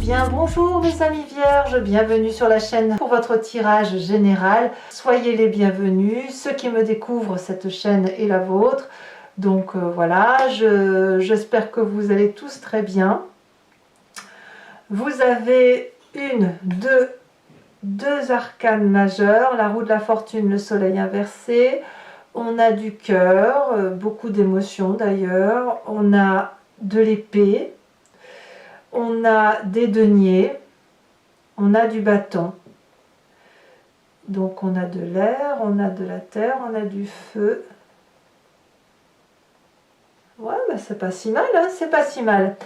bien. Bonjour mes amis vierges, bienvenue sur la chaîne pour votre tirage général. Soyez les bienvenus, ceux qui me découvrent, cette chaîne est la vôtre. Donc voilà, j'espère que vous allez tous très bien. Vous avez deux arcanes majeures, la roue de la fortune, le soleil inversé. On a du cœur, beaucoup d'émotions d'ailleurs. On a de l'épée. On a des deniers, on a du bâton. Donc on a de l'air, on a de la terre, on a du feu. Ouais, bah c'est pas si mal, hein, c'est pas si mal.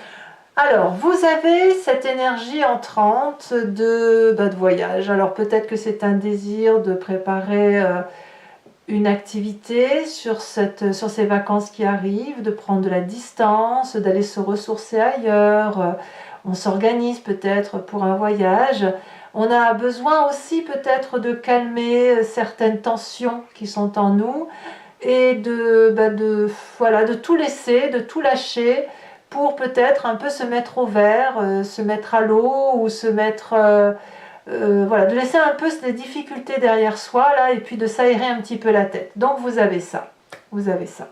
Alors, vous avez cette énergie entrante de voyage. Alors peut-être que c'est un désir de préparer une activité sur ces vacances qui arrivent, de prendre de la distance, d'aller se ressourcer ailleurs. On s'organise peut-être pour un voyage. On a besoin aussi peut-être de calmer certaines tensions qui sont en nous et de tout laisser, de tout lâcher pour peut-être un peu se mettre au vert, se mettre à l'eau ou se mettre... voilà, de laisser un peu des difficultés derrière soi là, et puis de s'aérer un petit peu la tête. Donc vous avez ça, vous avez ça.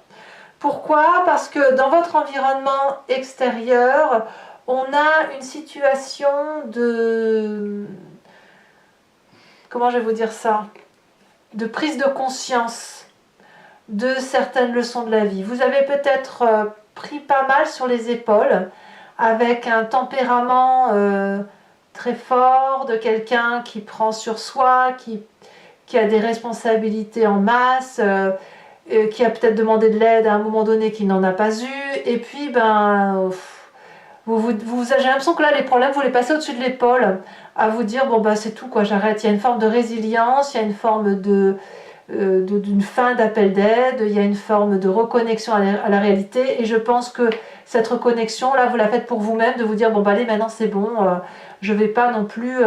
Pourquoi? Parce que dans votre environnement extérieur, on a une situation de... Comment je vais vous dire ça? De prise de conscience de certaines leçons de la vie. Vous avez peut-être pris pas mal sur les épaules avec un tempérament... très fort, de quelqu'un qui prend sur soi, qui a des responsabilités en masse, qui a peut-être demandé de l'aide à un moment donné qu'il n'en a pas eu, et puis j'ai l'impression que là les problèmes vous les passez au-dessus de l'épaule, à vous dire bon c'est tout quoi, j'arrête. Il y a une forme de résilience, il y a une forme d'une fin d'appel d'aide, il y a une forme de reconnexion à la réalité, et je pense que cette reconnexion là vous la faites pour vous-même, de vous dire bon allez maintenant c'est bon, je ne vais pas non plus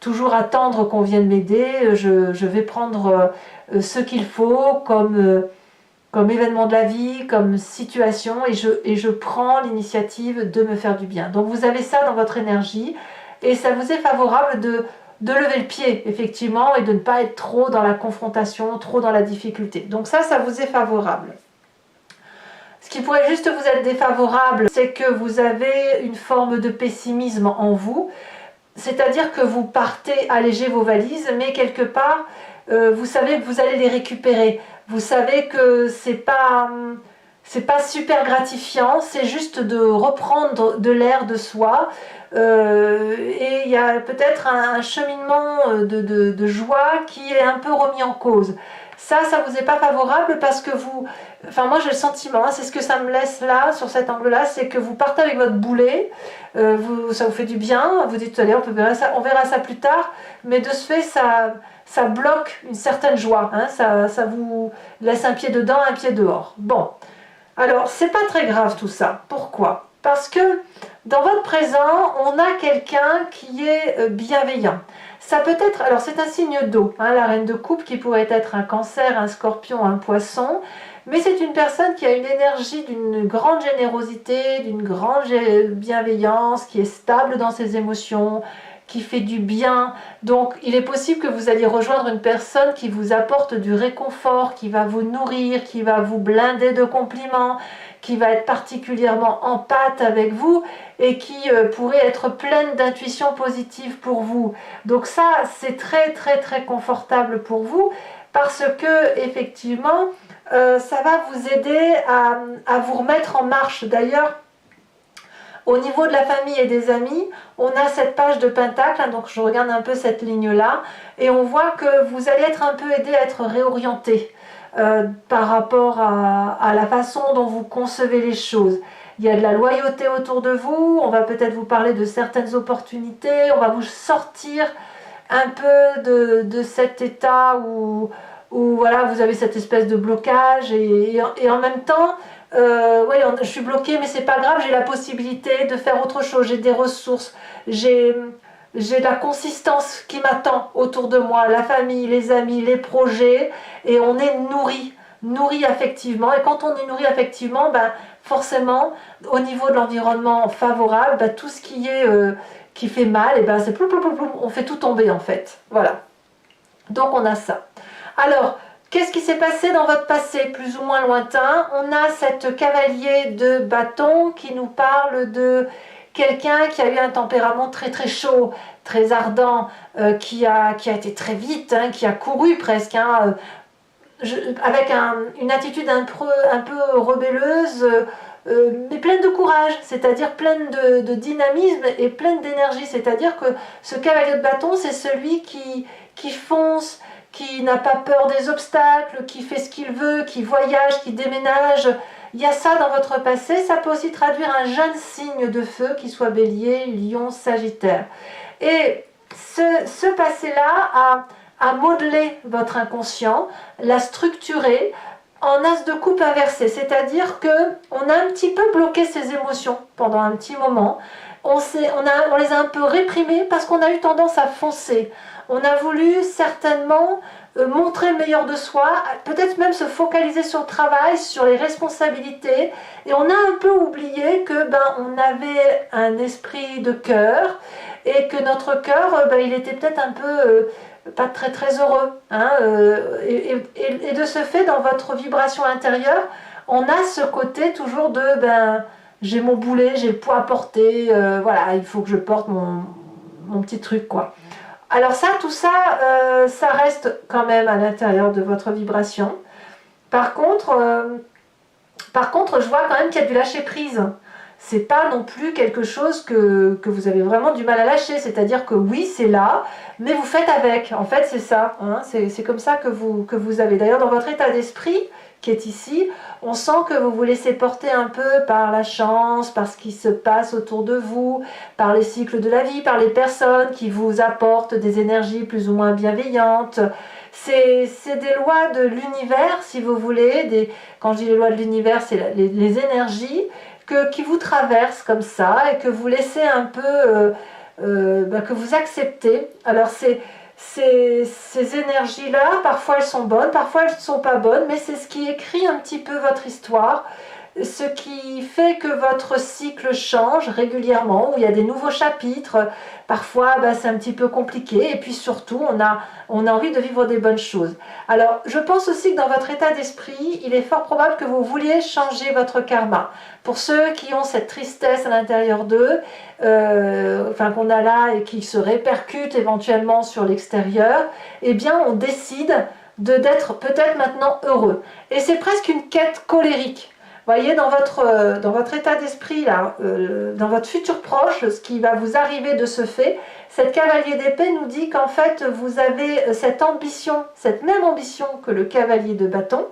toujours attendre qu'on vienne m'aider, je vais prendre ce qu'il faut comme événement de la vie, comme situation, et je prends l'initiative de me faire du bien. Donc vous avez ça dans votre énergie, et ça vous est favorable de lever le pied, effectivement, et de ne pas être trop dans la confrontation, trop dans la difficulté. Donc ça vous est favorable. Ce qui pourrait juste vous être défavorable, c'est que vous avez une forme de pessimisme en vous, c'est-à-dire que vous partez alléger vos valises, mais quelque part, vous savez que vous allez les récupérer. Vous savez que c'est pas super gratifiant, c'est juste de reprendre de l'air de soi. Et il y a peut-être un cheminement de joie qui est un peu remis en cause. Ça vous est pas favorable parce que vous... Enfin moi j'ai le sentiment, hein, c'est ce que ça me laisse là, sur cet angle-là, c'est que vous partez avec votre boulet, ça vous fait du bien, vous dites allez on verra ça plus tard, mais de ce fait ça bloque une certaine joie, hein, ça vous laisse un pied dedans, un pied dehors. Bon, alors c'est pas très grave tout ça, pourquoi? Parce que dans votre présent, on a quelqu'un qui est bienveillant. Ça peut être, alors c'est un signe d'eau, hein, la reine de coupe qui pourrait être un cancer, un scorpion, un poisson, mais c'est une personne qui a une énergie d'une grande générosité, d'une grande bienveillance, qui est stable dans ses émotions, qui fait du bien. Donc il est possible que vous alliez rejoindre une personne qui vous apporte du réconfort, qui va vous nourrir, qui va vous blinder de compliments, qui va être particulièrement en pâte avec vous et qui pourrait être pleine d'intuition positive pour vous. Donc ça, c'est très très très confortable pour vous parce que effectivement, ça va vous aider à vous remettre en marche. D'ailleurs, au niveau de la famille et des amis, on a cette page de pentacle, hein, donc je regarde un peu cette ligne-là, et on voit que vous allez être un peu aidé à être réorienté par rapport à la façon dont vous concevez les choses. Il y a de la loyauté autour de vous, on va peut-être vous parler de certaines opportunités, on va vous sortir un peu de cet état où voilà, vous avez cette espèce de blocage et en même temps, ouais, je suis bloquée mais c'est pas grave, j'ai la possibilité de faire autre chose, j'ai des ressources, j'ai de la consistance qui m'attend autour de moi, la famille, les amis, les projets, et on est nourri affectivement, et quand on est nourri affectivement, forcément, au niveau de l'environnement favorable, bah, tout ce qui fait mal, et ben c'est ploum, ploum, ploum, ploum, on fait tout tomber en fait. Voilà. Donc on a ça. Alors, qu'est-ce qui s'est passé dans votre passé, plus ou moins lointain? On a cette cavalier de bâton qui nous parle de quelqu'un qui a eu un tempérament très très chaud, très ardent, qui a été très vite, hein, qui a couru presque, hein, avec une attitude un peu rebelleuse, mais pleine de courage, c'est-à-dire pleine de dynamisme et pleine d'énergie. C'est-à-dire que ce cavalier de bâton, c'est celui qui fonce, qui n'a pas peur des obstacles, qui fait ce qu'il veut, qui voyage, qui déménage. Il y a ça dans votre passé. Ça peut aussi traduire un jeune signe de feu, qui soit bélier, lion, sagittaire. Et ce passé-là a modelé votre inconscient, l'a structuré en as de coupe inversé, c'est-à-dire qu'on a un petit peu bloqué ses émotions pendant un petit moment, on les a un peu réprimées parce qu'on a eu tendance à foncer, on a voulu certainement montrer le meilleur de soi, peut-être même se focaliser sur le travail, sur les responsabilités, et on a un peu oublié que on avait un esprit de cœur, et que notre cœur, il était peut-être un peu pas très très heureux, hein, et de ce fait, dans votre vibration intérieure, on a ce côté toujours de j'ai mon boulet, j'ai le poids à porter, voilà, il faut que je porte mon petit truc, quoi. Alors ça, tout ça, ça reste quand même à l'intérieur de votre vibration. Par contre, je vois quand même qu'il y a du lâcher prise. C'est pas non plus quelque chose que vous avez vraiment du mal à lâcher, c'est-à-dire que oui, c'est là, mais vous faites avec. En fait, c'est ça, hein, c'est comme ça que vous avez. D'ailleurs, dans votre état d'esprit qui est ici, on sent que vous vous laissez porter un peu par la chance, par ce qui se passe autour de vous, par les cycles de la vie, par les personnes qui vous apportent des énergies plus ou moins bienveillantes. C'est des lois de l'univers, si vous voulez. Quand je dis les lois de l'univers, c'est les énergies qui vous traversent comme ça et que vous laissez un peu, que vous acceptez. Alors ces énergies-là, parfois elles sont bonnes, parfois elles ne sont pas bonnes, mais c'est ce qui écrit un petit peu votre histoire, ce qui fait que votre cycle change régulièrement, où il y a des nouveaux chapitres. Parfois c'est un petit peu compliqué, et puis surtout on a envie de vivre des bonnes choses. Alors je pense aussi que dans votre état d'esprit, il est fort probable que vous vouliez changer votre karma. Pour ceux qui ont cette tristesse à l'intérieur d'eux, qu'on a là et qui se répercute éventuellement sur l'extérieur, eh bien on décide d'être peut-être maintenant heureux. Et c'est presque une quête colérique. Voyez, dans votre état d'esprit, là, dans votre futur proche, ce qui va vous arriver de ce fait, cette cavalier d'épée nous dit qu'en fait, vous avez cette ambition, cette même ambition que le cavalier de bâton,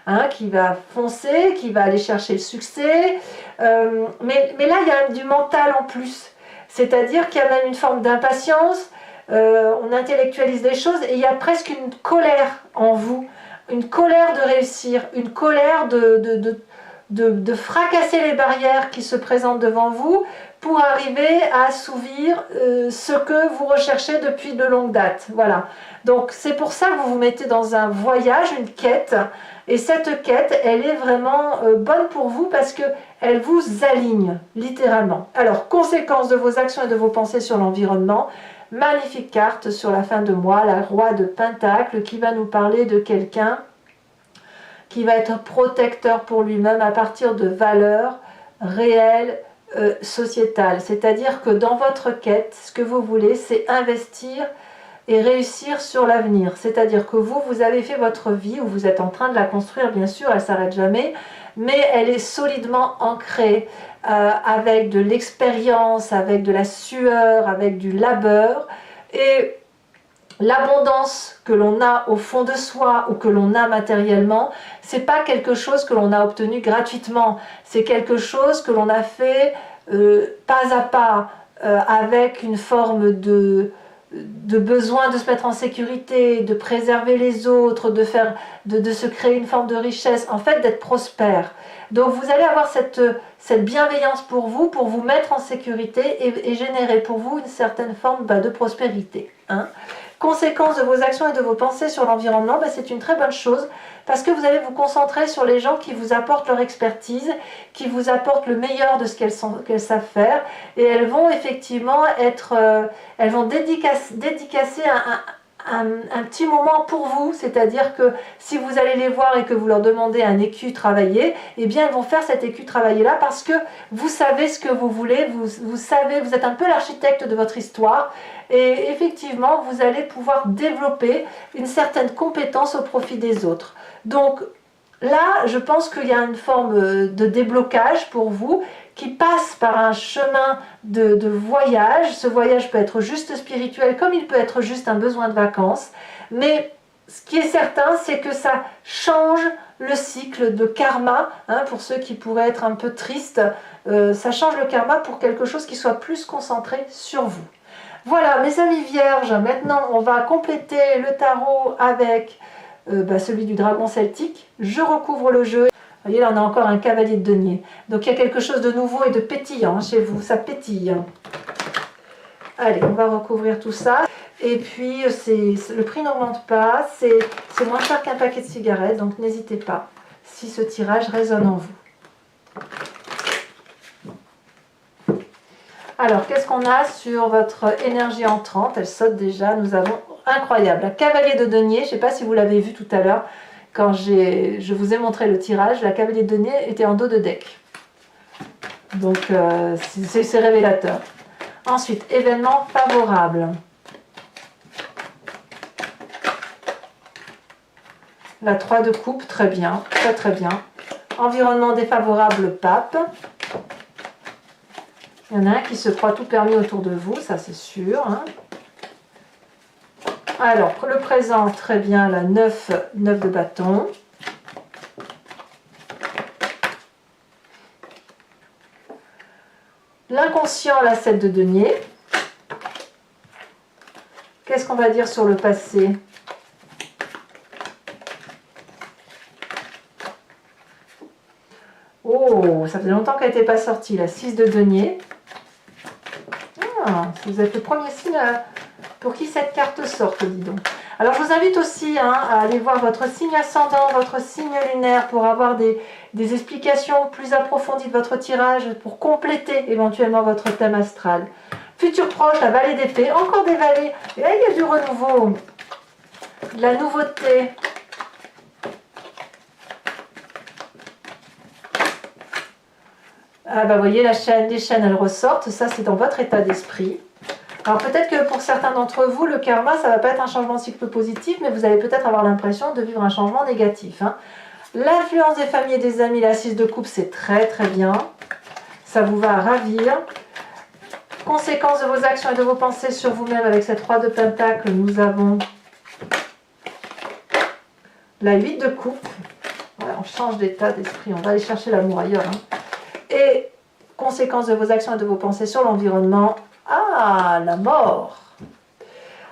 hein, qui va foncer, qui va aller chercher le succès, mais là, il y a du mental en plus. C'est-à-dire qu'il y a même une forme d'impatience, on intellectualise les choses, et il y a presque une colère en vous, une colère de réussir, une colère de fracasser les barrières qui se présentent devant vous pour arriver à assouvir ce que vous recherchez depuis de longue date. Voilà. Donc c'est pour ça que vous vous mettez dans un voyage, une quête, et cette quête, elle est vraiment bonne pour vous parce qu'elle vous aligne, littéralement. Alors, conséquence de vos actions et de vos pensées sur l'environnement, magnifique carte sur la fin de mois, la roi de Pentacle, qui va nous parler de quelqu'un qui va être protecteur pour lui-même à partir de valeurs réelles, sociétales. C'est-à-dire que dans votre quête, ce que vous voulez, c'est investir et réussir sur l'avenir. C'est-à-dire que vous avez fait votre vie, ou vous êtes en train de la construire, bien sûr, elle ne s'arrête jamais, mais elle est solidement ancrée avec de l'expérience, avec de la sueur, avec du labeur, et l'abondance que l'on a au fond de soi ou que l'on a matériellement, c'est pas quelque chose que l'on a obtenu gratuitement, c'est quelque chose que l'on a fait pas à pas, avec une forme de besoin de se mettre en sécurité, de préserver les autres, de se créer une forme de richesse, en fait d'être prospère. Donc vous allez avoir cette bienveillance pour vous mettre en sécurité et générer pour vous une certaine forme de prospérité, hein. Conséquence de vos actions et de vos pensées sur l'environnement, ben, c'est une très bonne chose parce que vous allez vous concentrer sur les gens qui vous apportent leur expertise, qui vous apportent le meilleur de ce qu'elles savent faire, et elles vont effectivement elles vont dédicacer un petit moment pour vous, c'est-à-dire que si vous allez les voir et que vous leur demandez un écu travaillé, eh bien elles vont faire cet écu travaillé là parce que vous savez ce que vous voulez, vous savez, vous êtes un peu l'architecte de votre histoire et effectivement vous allez pouvoir développer une certaine compétence au profit des autres. Donc là, je pense qu'il y a une forme de déblocage pour vous qui passe par un chemin de voyage. Ce voyage peut être juste spirituel comme il peut être juste un besoin de vacances. Mais ce qui est certain, c'est que ça change le cycle de karma. Pour ceux qui pourraient être un peu tristes, ça change le karma pour quelque chose qui soit plus concentré sur vous. Voilà, mes amis vierges, maintenant on va compléter le tarot avec celui du dragon celtique. Je recouvre le jeu. Vous voyez, là on a encore un cavalier de denier. Donc il y a quelque chose de nouveau et de pétillant chez vous, ça pétille. Allez, on va recouvrir tout ça. Et puis le prix n'augmente pas, c'est moins cher qu'un paquet de cigarettes, donc n'hésitez pas si ce tirage résonne en vous. Alors, qu'est-ce qu'on a sur votre énergie entrante? Elle saute déjà, nous avons incroyable. Un cavalier de denier, je ne sais pas si vous l'avez vu tout à l'heure, quand je vous ai montré le tirage, la cavalier de denier était en dos de deck. Donc, c'est révélateur. Ensuite, événement favorable. La 3 de coupe, très bien, très très bien. Environnement défavorable, pape. Il y en a un qui se croit tout permis autour de vous, ça c'est sûr. Alors, le présent, très bien, la 9 de bâton. L'inconscient, la 7 de denier. Qu'est-ce qu'on va dire sur le passé? Oh, ça faisait longtemps qu'elle n'était pas sortie, la 6 de denier. Ah, vous êtes le premier signe pour qui cette carte sorte, dis donc. Alors je vous invite aussi à aller voir votre signe ascendant, votre signe lunaire pour avoir des explications plus approfondies de votre tirage, pour compléter éventuellement votre thème astral. Futur proche, la vallée d'épée, encore des vallées. Et là il y a du renouveau, de la nouveauté. Ah bah vous voyez, les chaînes elles ressortent, ça c'est dans votre état d'esprit. Alors peut-être que pour certains d'entre vous, le karma, ça ne va pas être un changement de cycle positif, mais vous allez peut-être avoir l'impression de vivre un changement négatif. L'influence des familles et des amis, la 6 de coupe, c'est très très bien. Ça vous va ravir. Conséquence de vos actions et de vos pensées sur vous-même avec cette 3 de pentacle, nous avons la 8 de coupe. Voilà, on change d'état d'esprit, on va aller chercher l'amour ailleurs. Et conséquence de vos actions et de vos pensées sur l'environnement, la mort.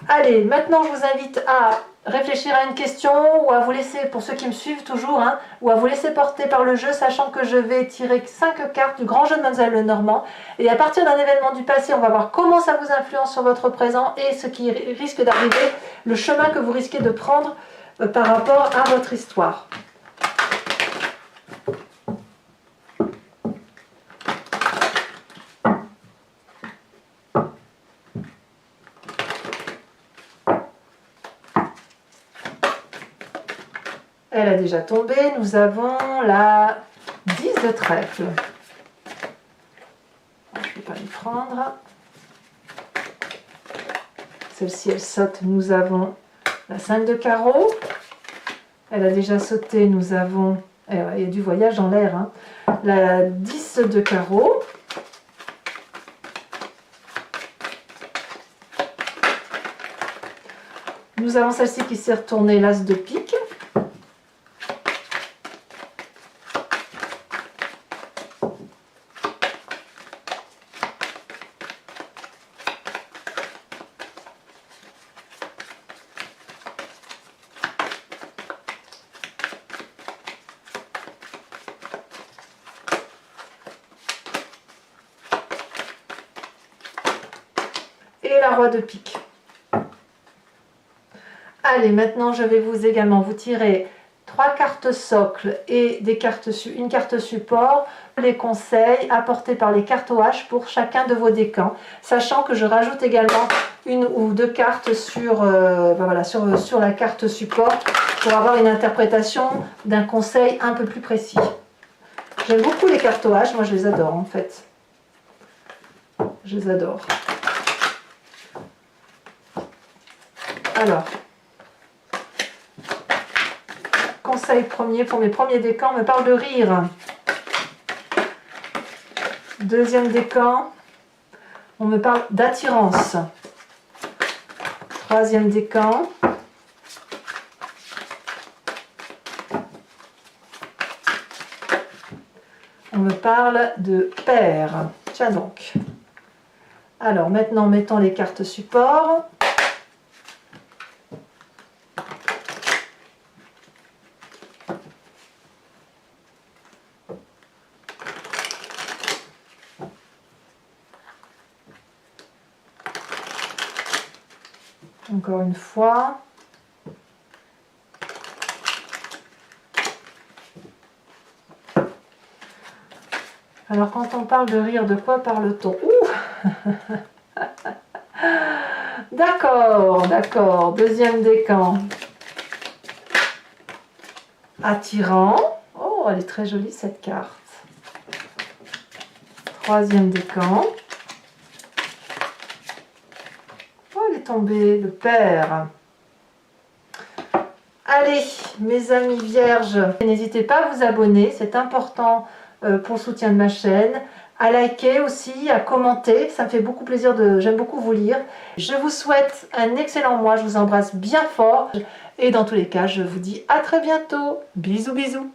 Allez, maintenant je vous invite à réfléchir à une question ou à vous laisser, pour ceux qui me suivent toujours, ou à vous laisser porter par le jeu, sachant que je vais tirer 5 cartes du grand jeu de Mademoiselle Lenormand. Et à partir d'un événement du passé, on va voir comment ça vous influence sur votre présent et ce qui risque d'arriver, le chemin que vous risquez de prendre par rapport à votre histoire. Elle a déjà tombé. Nous avons la 10 de trèfle. Je ne vais pas les prendre. Celle-ci, elle saute. Nous avons la 5 de carreau. Elle a déjà sauté. Nous avons... il y a du voyage dans l'air. La 10 de carreau. Nous avons celle-ci qui s'est retournée, l'as de pique. Et la roi de pique. Allez, maintenant je vais également vous tirer 3 cartes socles et une carte support, les conseils apportés par les cartes OH pour chacun de vos décans, sachant que je rajoute également 1 ou 2 cartes sur la carte support pour avoir une interprétation d'un conseil un peu plus précis. J'aime beaucoup les cartes OH, moi je les adore en fait. Je les adore. Alors, conseil premier pour mes premiers décans, on me parle de rire. Deuxième décan, on me parle d'attirance. Troisième décan, on me parle de paire. Tiens donc. Alors maintenant, mettons les cartes support. Encore une fois. Alors quand on parle de rire, de quoi parle-t-on? D'accord, d'accord. Deuxième décan. Attirant. Oh, elle est très jolie cette carte. Troisième décan. Oh, elle est tombée, le père. Allez, mes amis vierges, n'hésitez pas à vous abonner, c'est important pour le soutien de ma chaîne, à liker aussi, à commenter, ça me fait beaucoup plaisir, j'aime beaucoup vous lire. Je vous souhaite un excellent mois, je vous embrasse bien fort et dans tous les cas, je vous dis à très bientôt. Bisous, bisous.